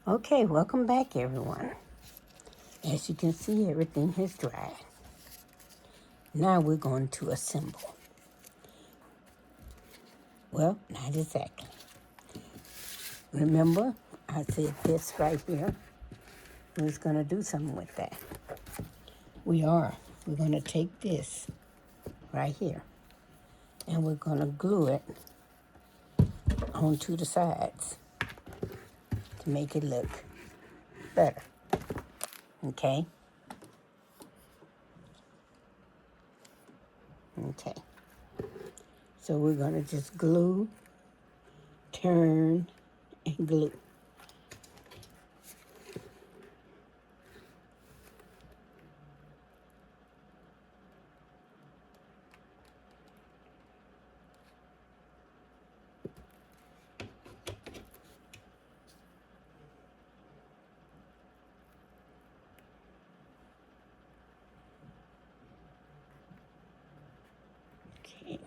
Okay, welcome back, everyone. As you can see, everything has dried. Now we're going to assemble. Well, not exactly. Remember, I said this right here. We was going to do something with that. We are. We're going to take this right here, and we're going to glue it onto the sides to make it look better. Okay? Okay. So we're going to just glue, turn, and glue. Okay.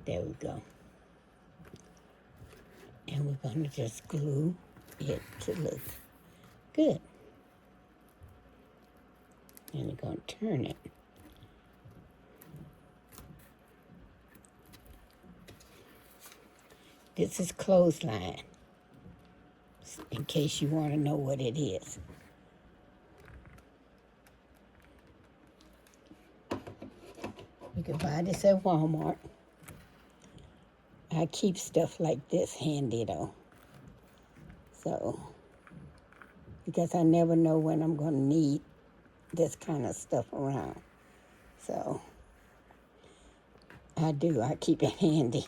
There we go. And we're going to just glue it to look good. And we're going to turn it. This is clothesline, in case you want to know what it is. You can buy this at Walmart. I keep stuff like this handy though. So, because I never know when I'm going to need this kind of stuff around. So, I do. I keep it handy.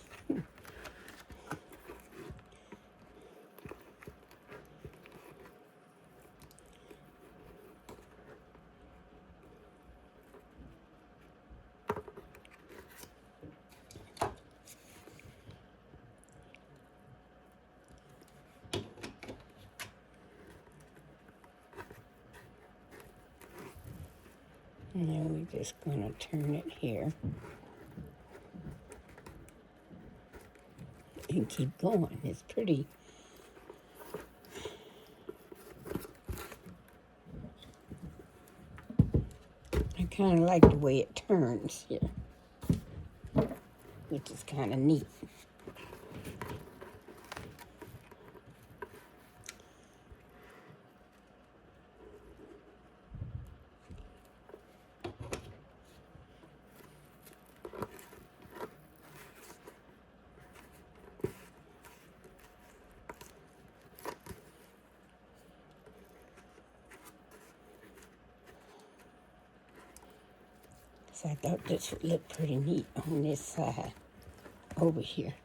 And then we're just going to turn it here and keep going. It's pretty. I kind of like the way it turns here, which is kind of neat. So I thought this would look pretty neat on this side over here.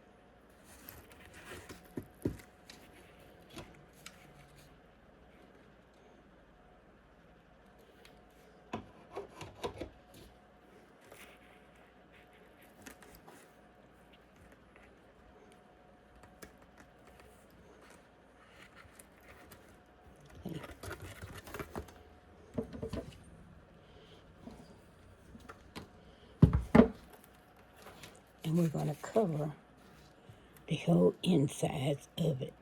Okay. And we're going to cover the whole insides of it.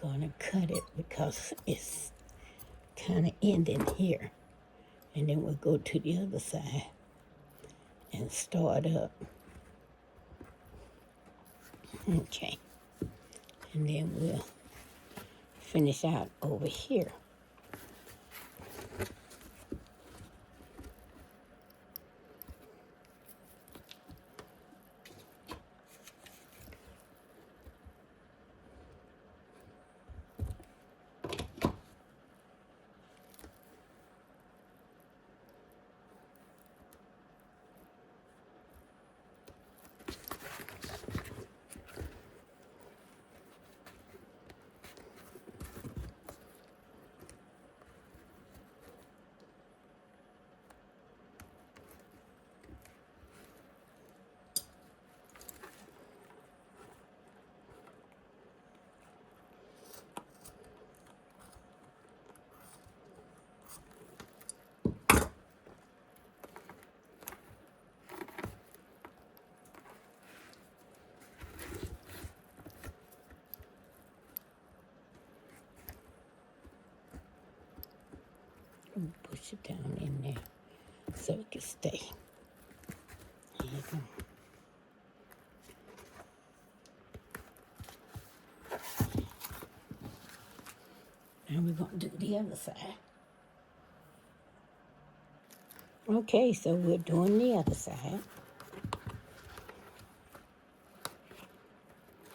we're going to cut it because it's kind of ending here. And then we'll go to the other side and start up. Okay. And then we'll finish out over here. Push it down in there so it can stay. There you go. Now we're going to do the other side. Okay, so we're doing the other side.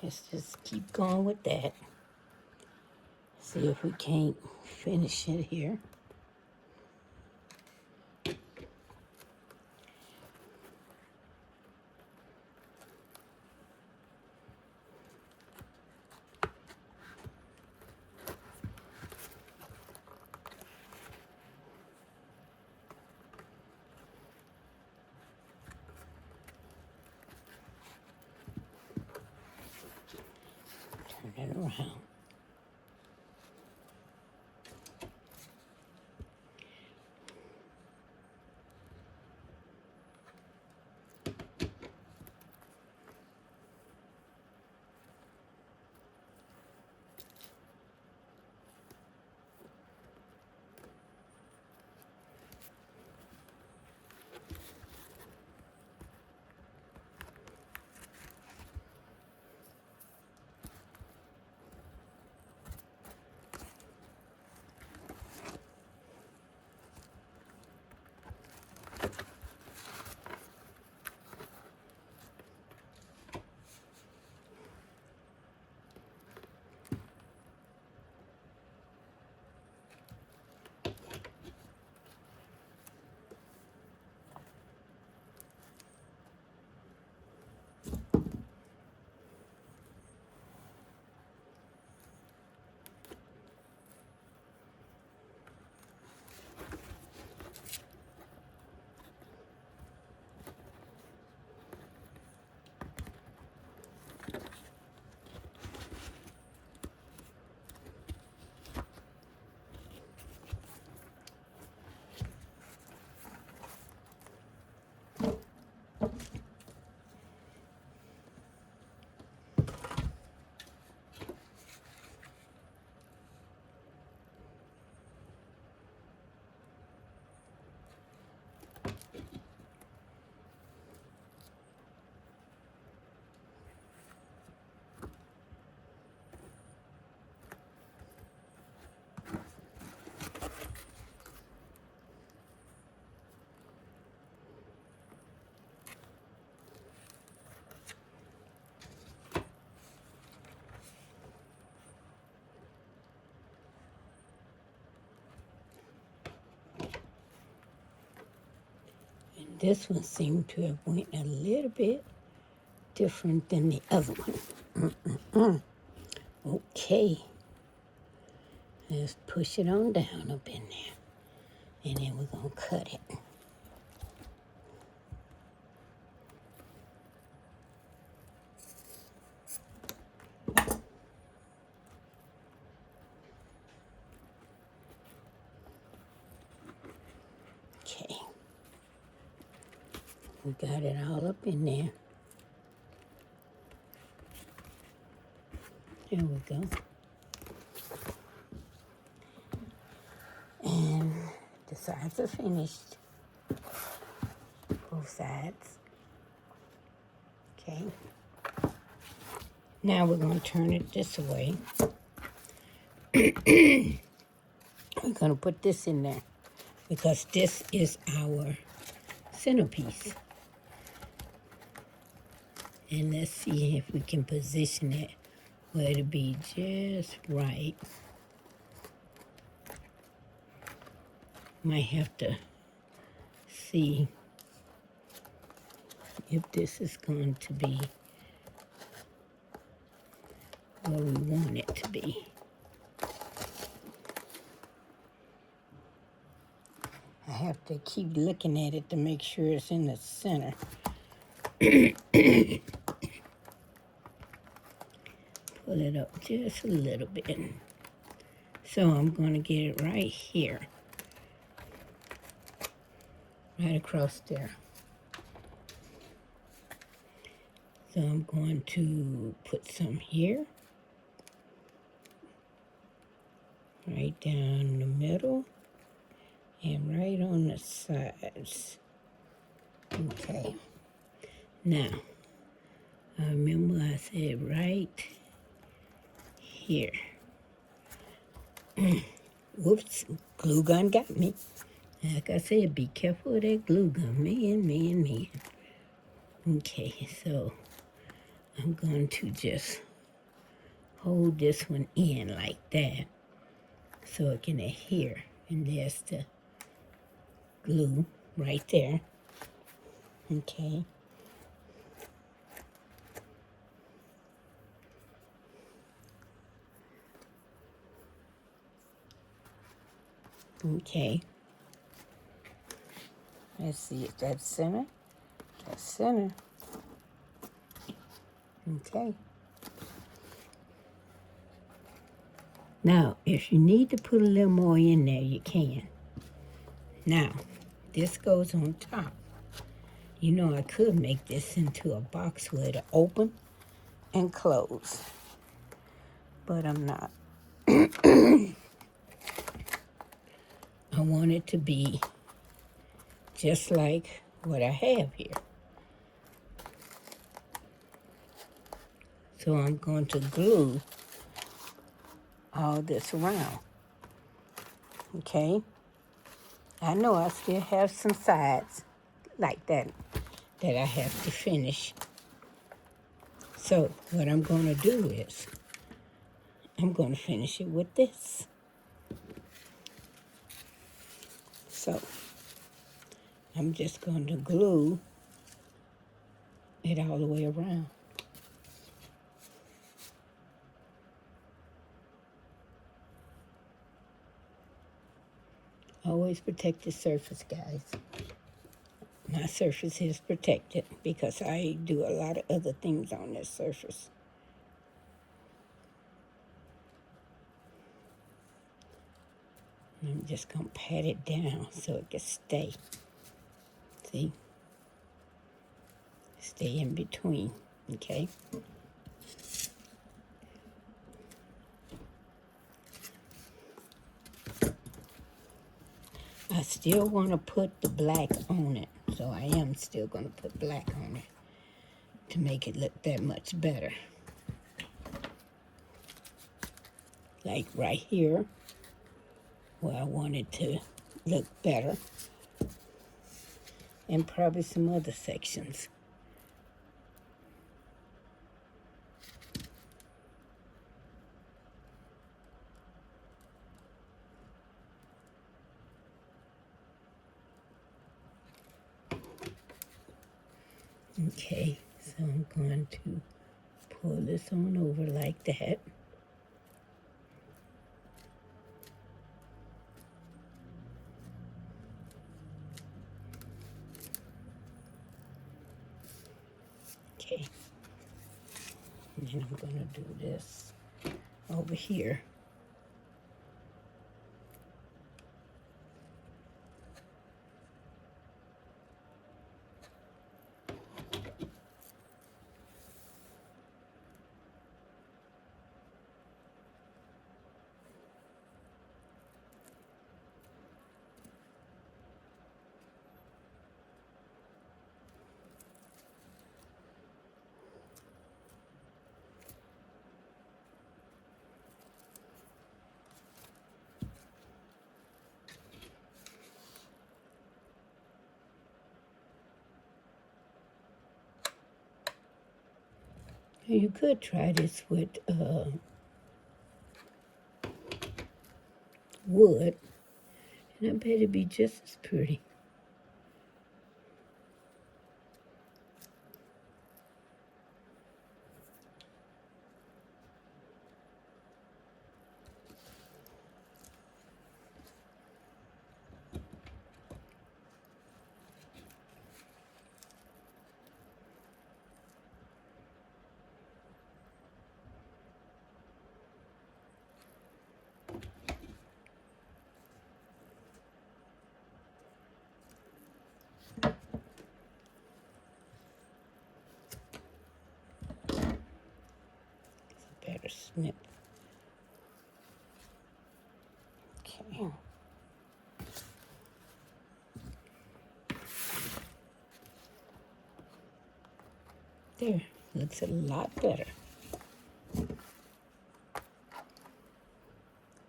Let's just keep going with that. See if we can't finish it here. Turn it around. This one seemed to have went a little bit different than the other one. Okay. Let's push it on down up in there. And then we're going to cut it. Okay. We got it all up in there. There we go. sides are finished. Both sides. Okay. Now we're going to turn it this way. We're going to put this in there because this is our centerpiece. And let's see if we can position it where it'll be just right. Might have to see if this is going to be where we want it to be. I have to keep looking at it to make sure it's in the center. Pull it up just a little bit. So I'm going to get it right here. Right across there. So I'm going to put some here. Right down the middle. And right on the sides. Okay. Now, I remember I said right here. Whoops, glue gun got me. Like I said, be careful with that glue gun. Man. Okay, so I'm going to just hold this one in like that so it can adhere. And there's the glue right there. Okay. Okay. Let's see if that's center. That's center. Okay. Now, if you need to put a little more in there, you can. Now, this goes on top. You know, I could make this into a box where to open and close, but I'm not. I want it to be just like what I have here. So I'm going to glue all this around. Okay? I know I still have some sides like that I have to finish. So what I'm going to do is I'm going to finish it with this. So I'm just going to glue it all the way around. Always protect the surface, guys. My surface is protected because I do a lot of other things on this surface. I'm just going to pat it down so it can stay. See? Stay in between, okay? I still want to put the black on it, so I am still going to put black on it to make it look that much better. Like right here, where I want it to look better, and probably some other sections. Okay, so I'm going to pull this on over like that. Okay, and then I'm going to do this over here. You could try this with wood, and I bet it'd be just as pretty. Better snip. Okay. There, looks a lot better.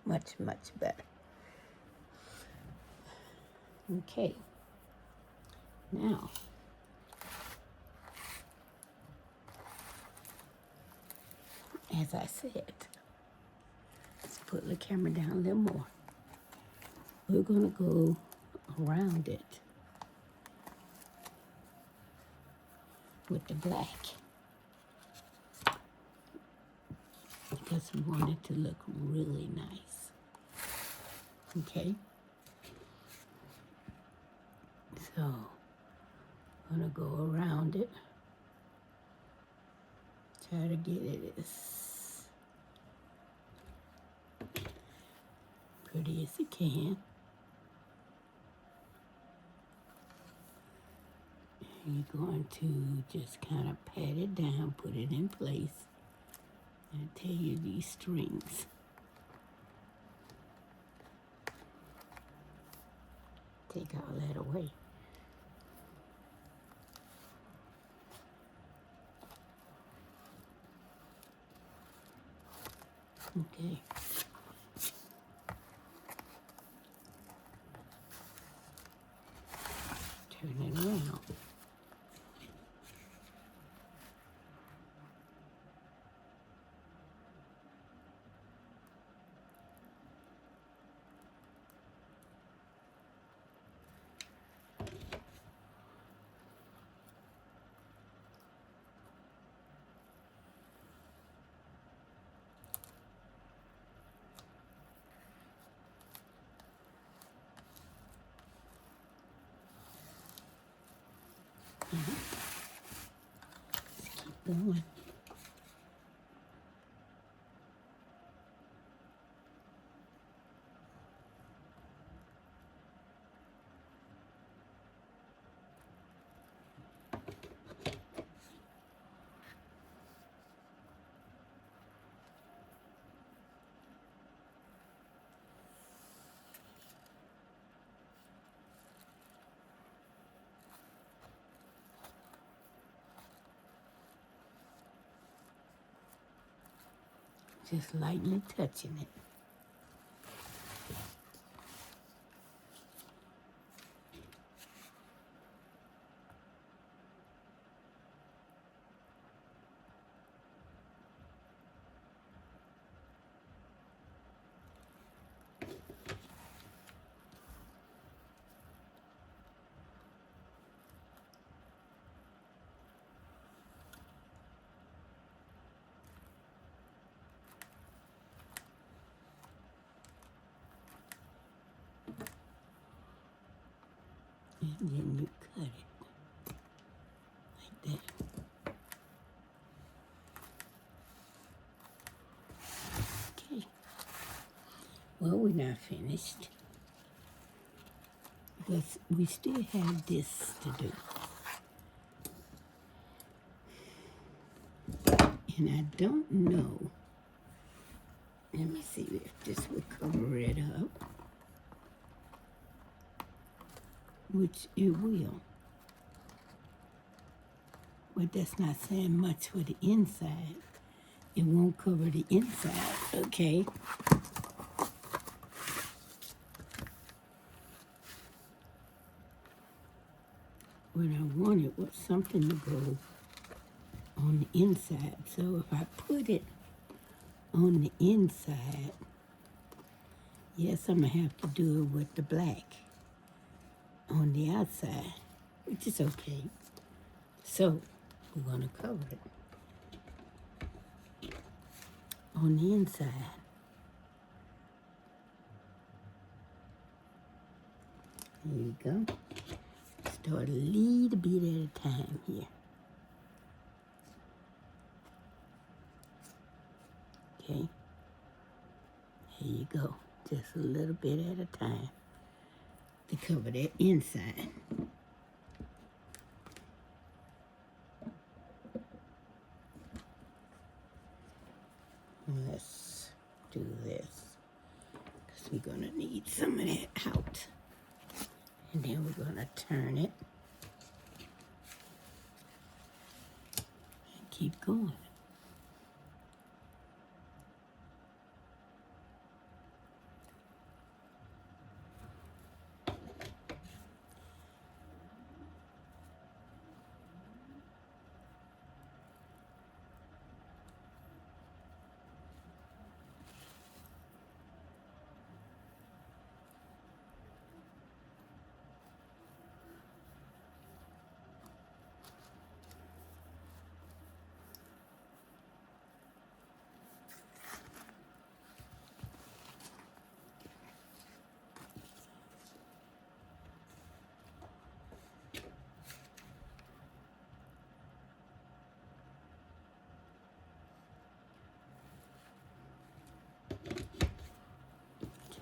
Much, much better. Okay. Now, as I said, let's put the camera down a little more. We're going to go around it with the black because we want it to look really nice. Okay? So, I'm going to go around it. Try to get it as pretty as you can. And you're going to just kind of pat it down, put it in place. And I tell you, these strings. Take all that away. Okay. Turn it around. Keep going. Just lightly touching it. And then you cut it like that. Okay. Well, we're not finished because we still have this to do. And I don't know. Let me see if this will cover it up. Which it will. But that's not saying much for the inside. It won't cover the inside, okay? What I wanted was something to go on the inside. So if I put it on the inside, yes, I'm going to have to do it with the black on the outside, which is okay. So we're going to cover it on the inside. There you go. Start a little bit at a time here. Okay. Here you go. Just a little bit at a time to cover that inside. Let's do this because we're going to need some of that out. And then we're going to turn it and keep going.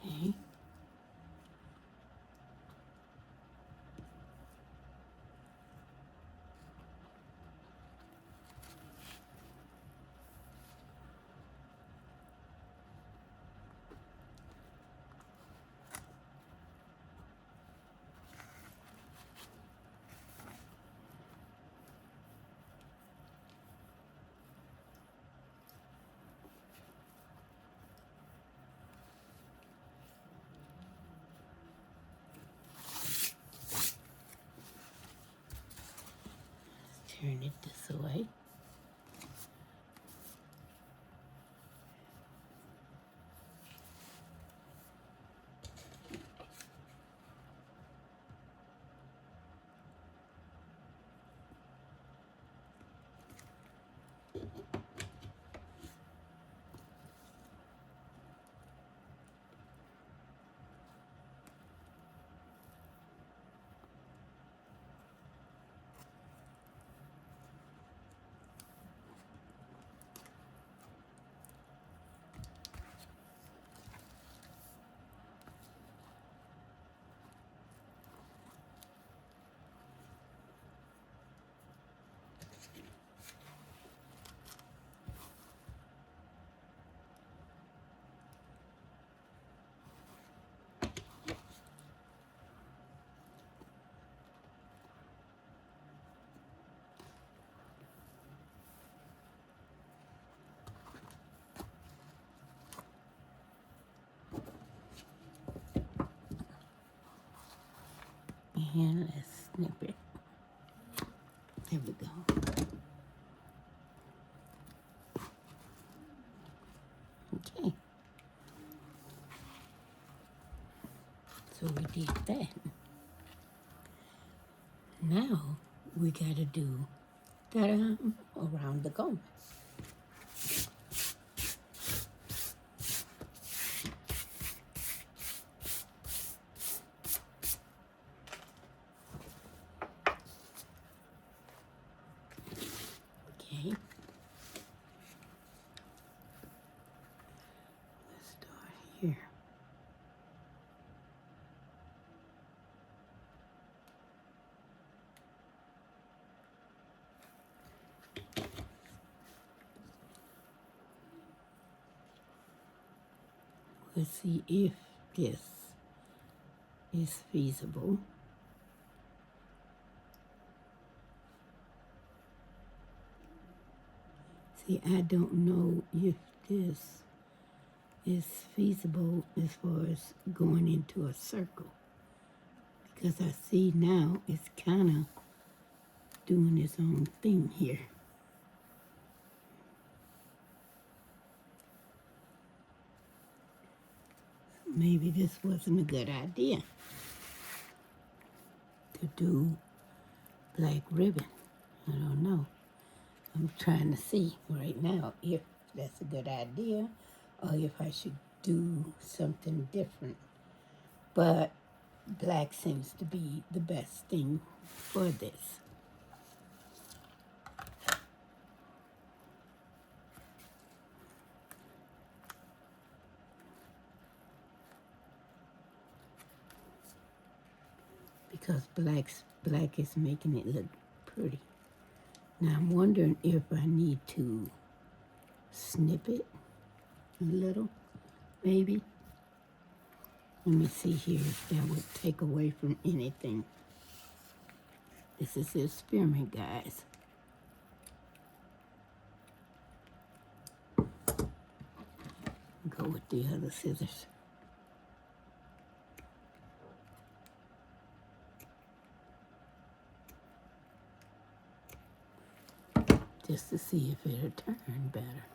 Okay. Turn it this way. And let's snip it. There we go. Okay. So we did that. Now we got to do that around the corner. Okay. Let's start here. We'll see if this is feasible. See, I don't know if this is feasible as far as going into a circle, because I see now it's kind of doing its own thing here. maybe this wasn't a good idea to do black ribbon. I don't know. I'm trying to see right now if that's a good idea or if I should do something different. But black seems to be the best thing for this. Because black is making it look pretty. Now I'm wondering if I need to snip it a little, maybe. Let me see here if that would take away from anything. This is the experiment, guys. Go with the other scissors. Just to see if it'll turn better.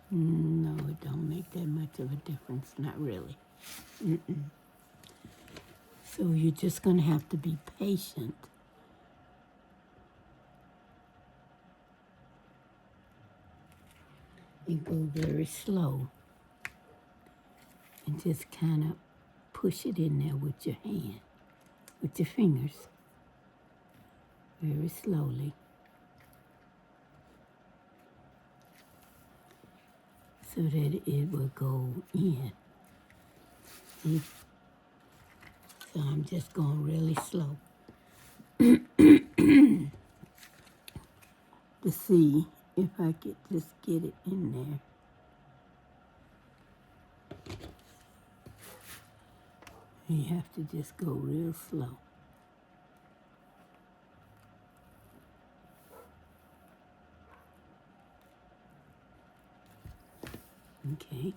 No, it don't make that much of a difference, not really. So you're just gonna have to be patient. And go very slow. And just kind of push it in there with your hand, with your fingers. Very slowly. So that it will go in. See? So I'm just going really slow to see if I could just get it in there. You have to just go real slow. Okay.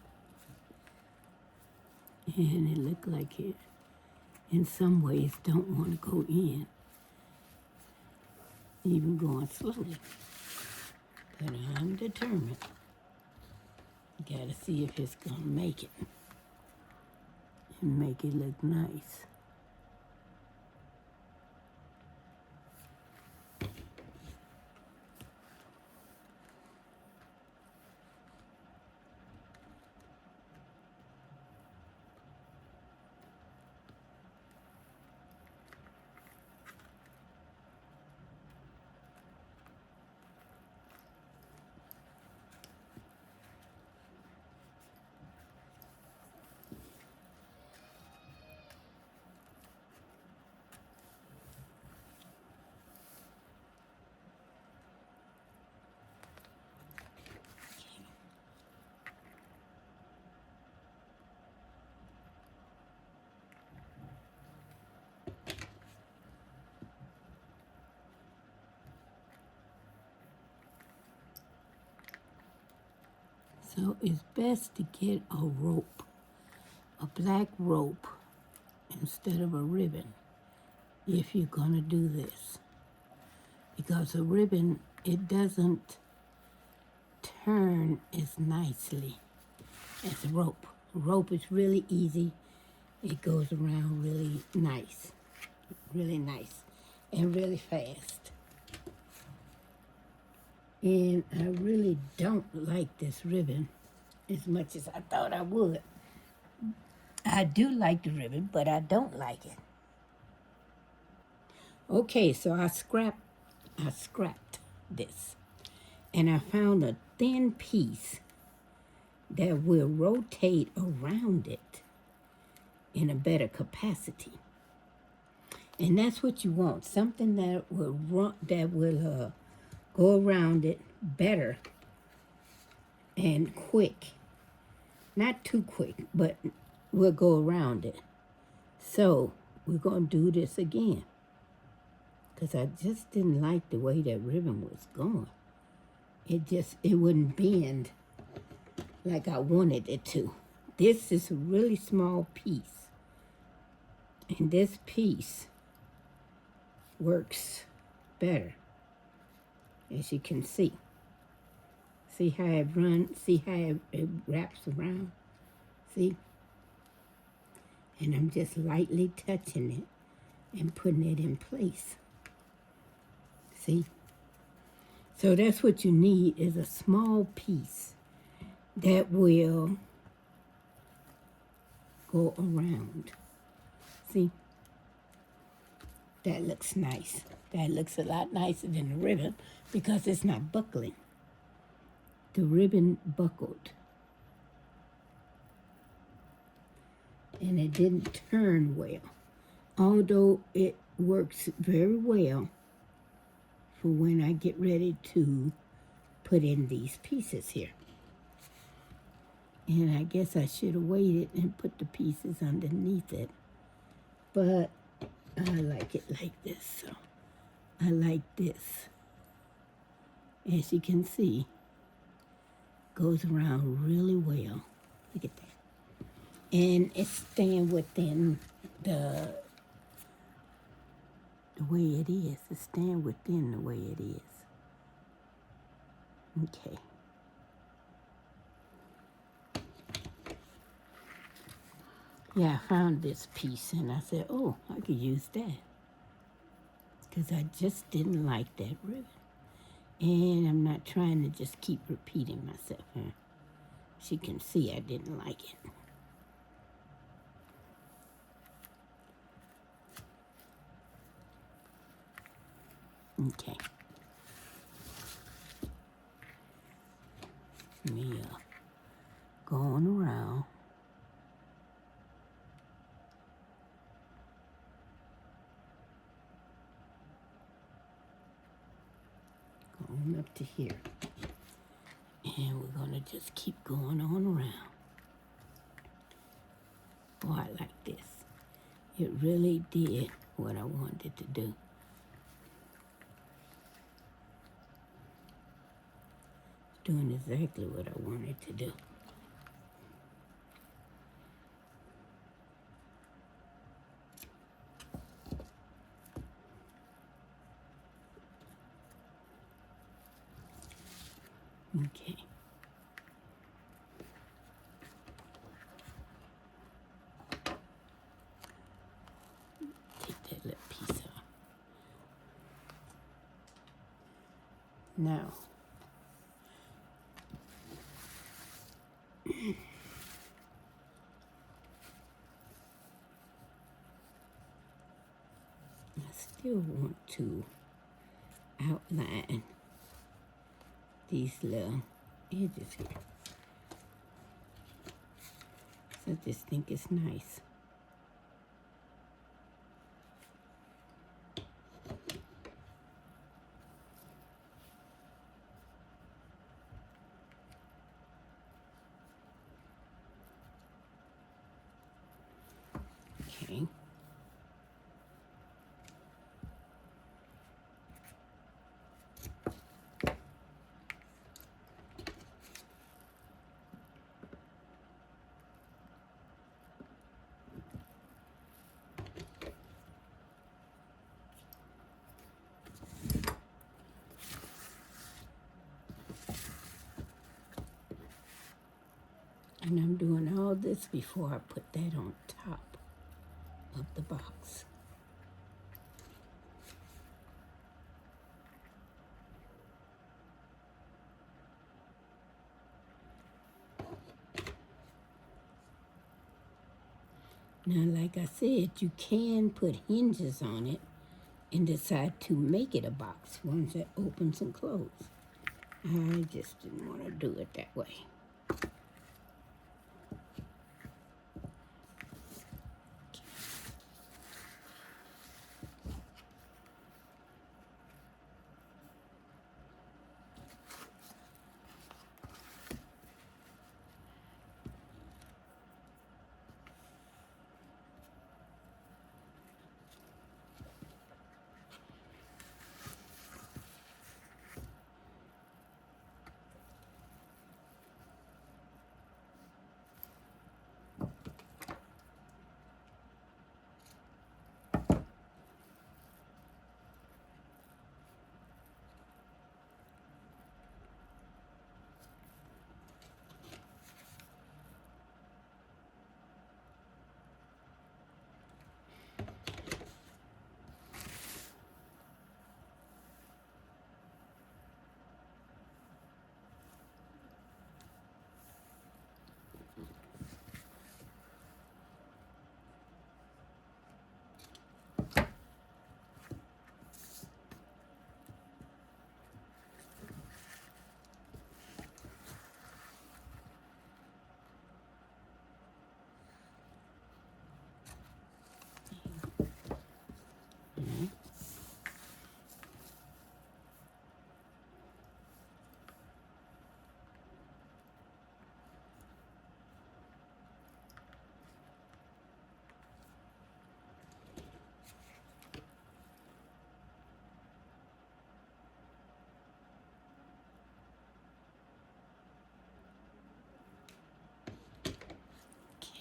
And it looked like it, in some ways, don't want to go in, even going slowly. But I'm determined. Gotta see if it's gonna make it and make it look nice. So it's best to get a rope, a black rope, instead of a ribbon, if you're gonna do this. Because a ribbon, it doesn't turn as nicely as a rope. A rope is really easy. It goes around really nice, and really fast. And I really don't like this ribbon as much as I thought I would. I do like the ribbon, but I don't like it. Okay, so I scrapped this. And I found a thin piece that will rotate around it in a better capacity. And that's what you want, something that will go around it better and quick. Not too quick, but we'll go around it. So we're going to do this again. Because I just didn't like the way that ribbon was going. It wouldn't bend like I wanted it to. This is a really small piece. And this piece works better, as you can see. See how it runs? See how it wraps around? See? And I'm just lightly touching it and putting it in place. See? So that's what you need, is a small piece that will go around. See? That looks nice. That looks a lot nicer than the ribbon because it's not buckling. The ribbon buckled. And it didn't turn well. Although it works very well for when I get ready to put in these pieces here. And I guess I should have waited and put the pieces underneath it. But I like it like this, so I like this. As you can see, goes around really well. Look at that. And it's staying within the way it is. It's staying within the way it is. Okay. Yeah, I found this piece and I said, oh, I could use that. Because I just didn't like that ribbon. And I'm not trying to just keep repeating myself. Huh? As you can see, I didn't like it. Okay. Me going around. Going up to here. And we're going to just keep going on around. Oh, I like this. It really did what I wanted it to do. Doing exactly what I wanted to do. Okay. Take that little piece off. Now, I still want to outline these little edges here. So I just think it's nice. Okay. And I'm doing all this before I put that on top of the box. Now, like I said, you can put hinges on it and decide to make it a box, ones that opens and closes. I just didn't want to do it that way.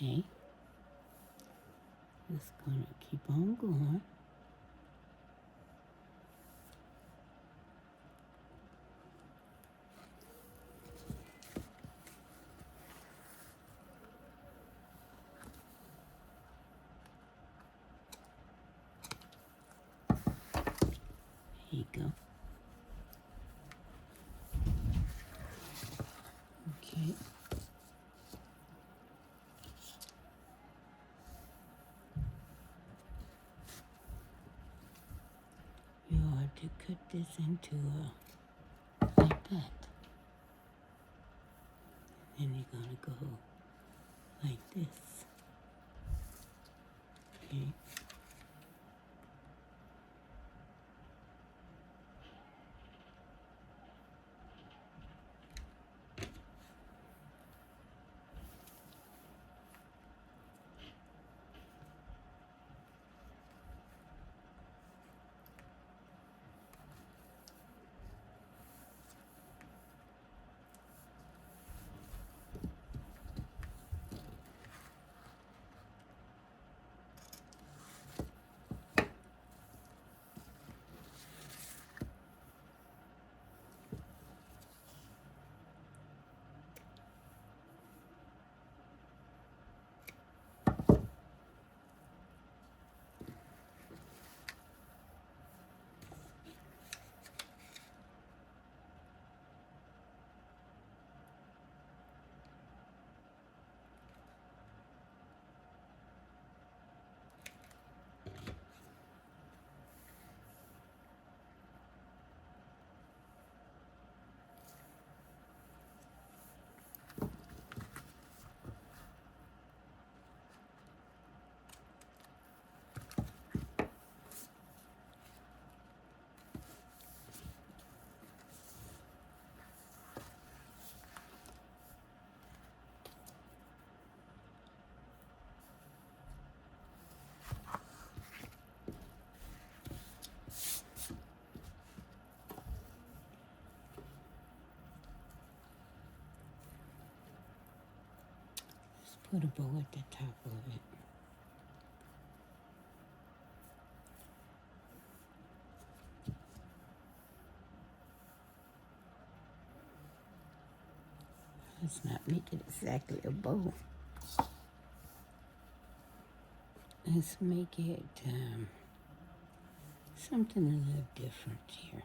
Okay. Just gonna keep on going. Here you go. Okay. You are to cut this into like that. And you're gonna go like this. Okay. Just put a bow at the top of it. Let's not make it exactly a bow. Let's make it something a little different here.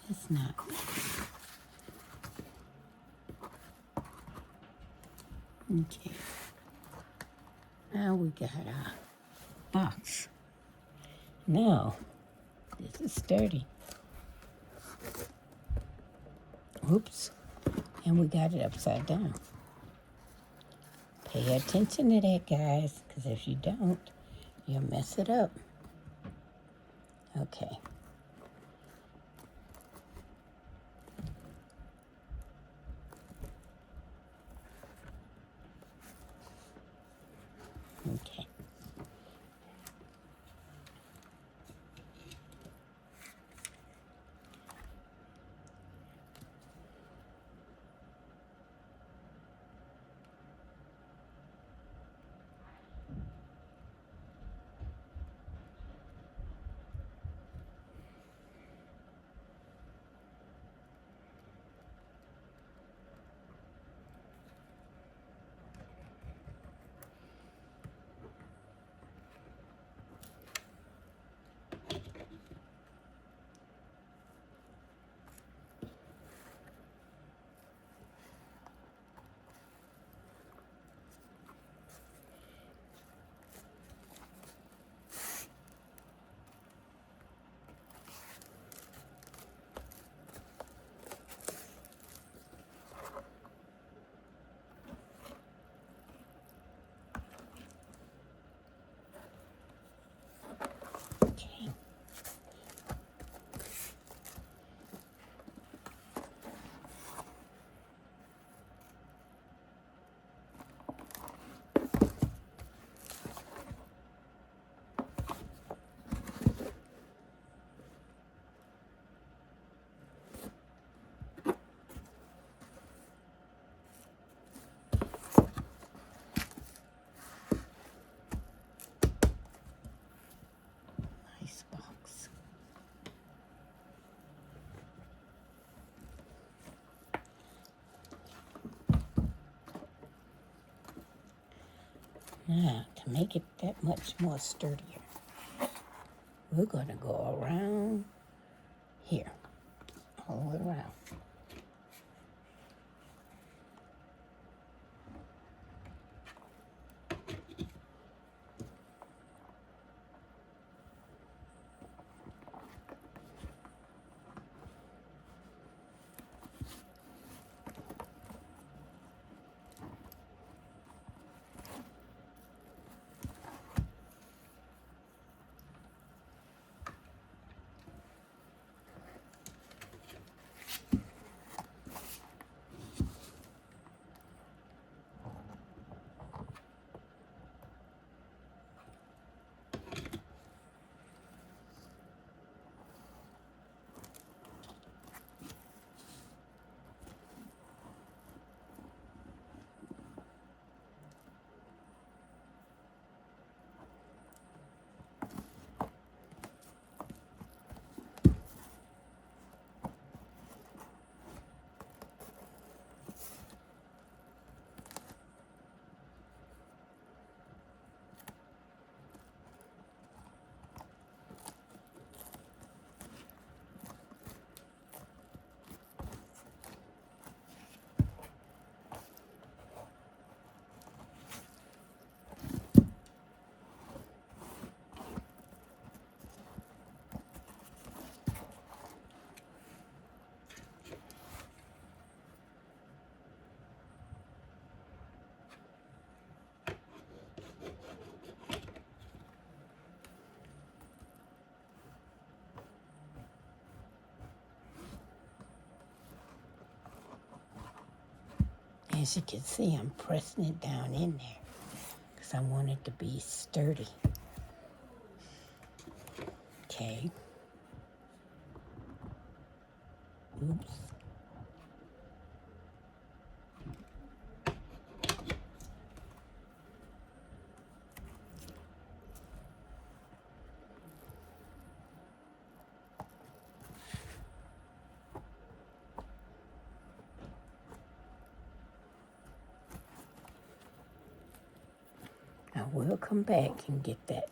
It's not. Okay. Now we got our box. Now, this is sturdy. Oops. And we got it upside down. Pay attention to that, guys, because if you don't, you'll mess it up. Okay. Okay. Now, to make it that much more sturdier, we're going to go around here, all the way around. As you can see, I'm pressing it down in there because I want it to be sturdy. Okay. Oops. I will come back and get that.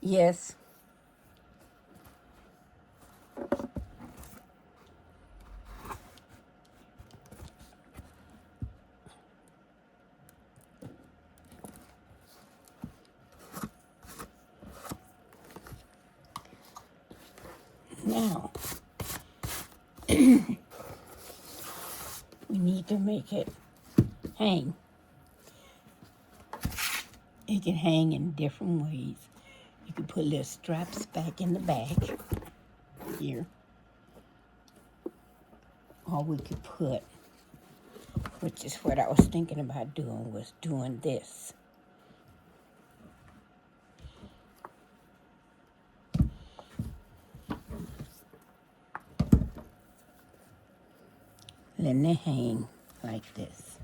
Yes. Now, we need to make it hang. It can hang in different ways. You can put little straps back in the back here. Or we could put, which is what I was thinking about doing, was doing this. Letting it hang like this.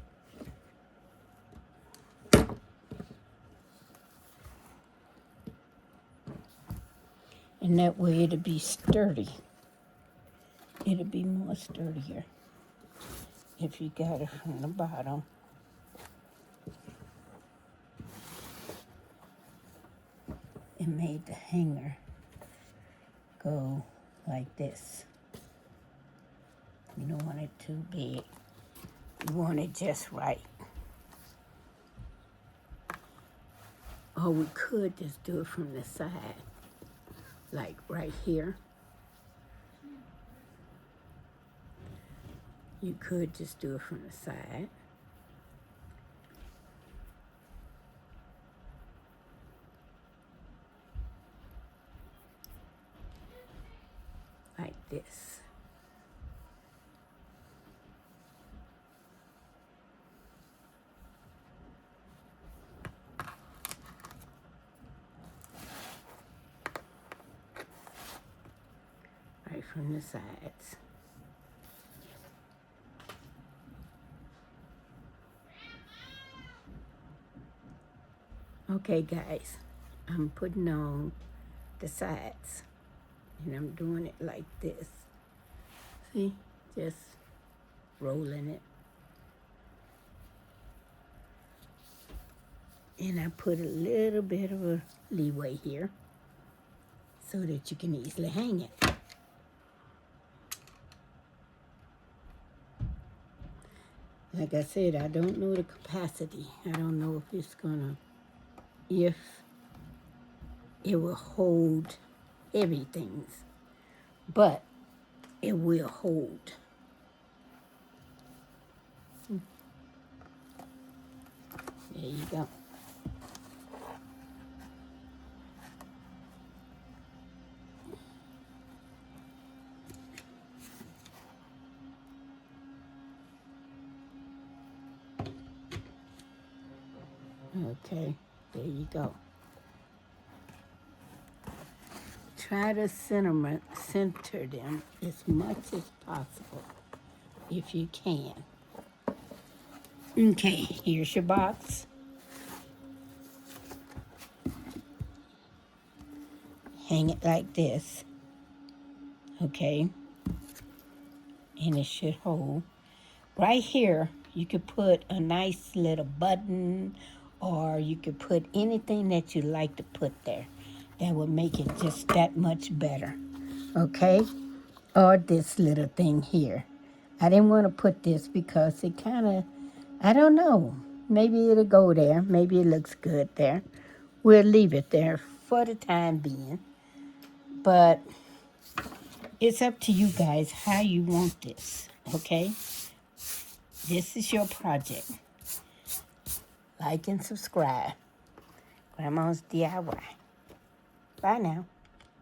And that way it'll be sturdy. It'll be more sturdier if you got it from the bottom. It made the hanger go like this. You don't want it too big. You want it just right. Or we could just do it from the side, like right here. You could just do it from the side. Like this. Right from the sides. Okay, guys, I'm putting on the sides, and I'm doing it like this. See, just rolling it. And I put a little bit of a leeway here so that you can easily hang it. Like I said, I don't know the capacity. I don't know if if it will hold heavy things, but it will hold. There you go. Okay, there you go. Try to center them as much as possible, if you can. Okay, here's your box. Hang it like this, okay? And it should hold. Right here, you could put a nice little button, or you could put anything that you like to put there. That would make it just that much better, okay? Or this little thing here. I didn't want to put this because it kind of, I don't know. Maybe it'll go there. Maybe it looks good there. We'll leave it there for the time being. But it's up to you guys how you want this, okay? This is your project. Like and subscribe. Grandma's DIY. Bye now.